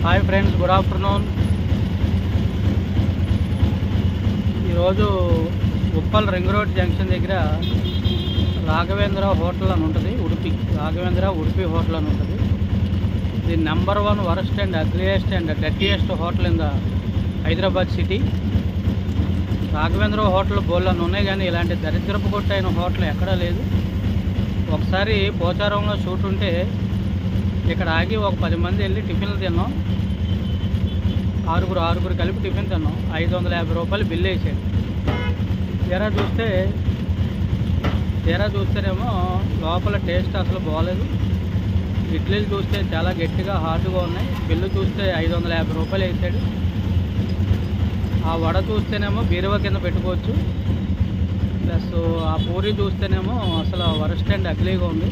Hi friends, good afternoon. ఈరోజు Uppal ring road junction దగ్గర Raghavendra hotel అని ఉంటుంది. రాఘవేంద్ర ఉడిపి హోటల్ అని ఉంటుంది. ఇది number 1 worst and ugliest and dirtiest hotel in the Hyderabad city. Raghavendra hotel బోళ్ళని ఉన్నాయి, కానీ ఇలాంటి దరిద్రపు కొట్టైన హోటల్ ఎక్కడా లేదు. ఒకసారి పోచారంలో షూట్ ఉంటే ఇక్కడ ఆగి ఒక 10 మంది వెళ్ళి టిఫిన్లు తిన్నాం. ఆరుగురు కలిపి టిఫిన్ తిన్నాం. 550 రూపాయలు బిల్లు వేసాడు. తీరా చూస్తేనేమో లోపల టేస్ట్ అసలు బాగోలేదు. ఇడ్లీలు చూస్తే చాలా గట్టిగా హార్డ్గా ఉన్నాయి. బిల్లు చూస్తే 550 రూపాయలు వేసాడు. ఆ వడ చూస్తేనేమో బీరువా కింద పెట్టుకోవచ్చు. ప్లస్ ఆ పూరి చూస్తేనేమో అసలు వరస్ట్ అండ్ అగ్లీగా ఉంది.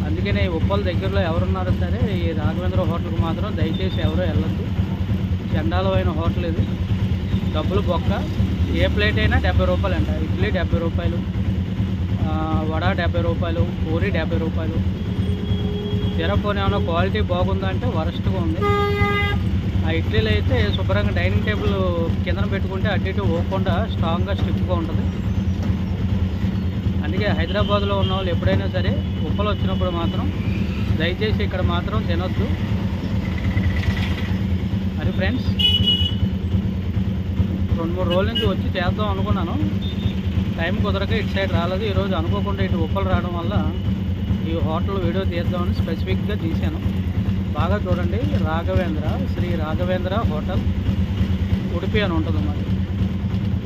అందుకనే ఉప్పల్ దగ్గరలో ఎవరున్నారో సరే ఈ రాఘవేంద్ర హోటల్కి మాత్రం దయచేసి ఎవరో వెళ్ళొద్దు. చండాలమైన హోటల్ ఇది. డబ్బులు బొక్క. ఏ ప్లేట్ అయినా 70 రూపాయలు అంట. ఇడ్లీ 70 రూపాయలు, వడ 70 రూపాయలు, పూరి 70 రూపాయలు. తిరపోని ఏమైనా క్వాలిటీ బాగుందా అంటే వరస్ట్గా ఉంది. ఆ ఇడ్లీలు అయితే శుభ్రంగా డైనింగ్ టేబుల్ కిందన పెట్టుకుంటే అటు ఇటు పోకుండా స్ట్రాంగ్గా స్టిఫ్గా ఉంటుంది. అందుకే హైదరాబాద్లో ఉన్న వాళ్ళు ఎప్పుడైనా సరే ఉప్పలు వచ్చినప్పుడు మాత్రం దయచేసి ఇక్కడ మాత్రం తినొద్దు. అది ఫ్రెండ్స్, 2-3 రోజుల నుంచి వచ్చి చేద్దాం అనుకున్నాను. టైం కుదరక ఇటు సైడ్ రాలేదు. ఈరోజు అనుకోకుండా ఇటు ఉప్పలు రావడం వల్ల ఈ హోటల్ వీడియో తీద్దామని స్పెసిఫిక్గా తీశాను. బాగా చూడండి. శ్రీ రాఘవేంద్ర హోటల్ ఉడిపి అని ఉంటుంది. మరి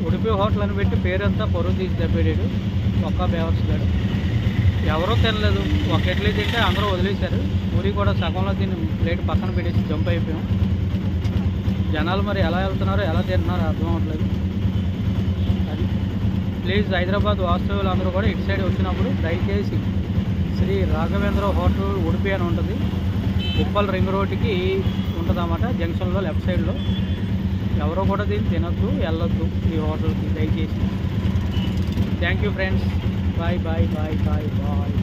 ఉడిపి హోటల్ అని పెట్టి పేరంతా పొరుగు తీసి దెబ్బేడాడు ఒక్క బేవర్స్ గాడు. ఎవరూ తినలేదు. ఒక ఇడ్లీ తింటే అందరూ వదిలేశారు. పూరి కూడా సగంలో తిని ప్లేట్ పక్కన పెట్టేసి జంప్ అయిపోయాం. జనాలు మరి ఎలా వెళ్తున్నారో ఎలా తింటున్నారో అర్థం అవ్వట్లేదు. అది ప్లీజ్ హైదరాబాద్ వాస్తవ్యులు అందరూ కూడా ఇటు సైడ్ వచ్చినప్పుడు దయచేసి శ్రీ రాఘవేంద్ర హోటల్ ఉడిపి అని ఉంటుంది. ఉప్పల్ రింగ్ రోడ్డుకి ఉంటుంది అన్నమాట. జంక్షన్లో లెఫ్ట్ సైడ్లో. ఎవరో కూడా దీన్ని తినొద్దు, వెళ్ళొద్దు ఈ హోటల్కి దయచేసి. Thank you friends. Bye bye bye bye bye.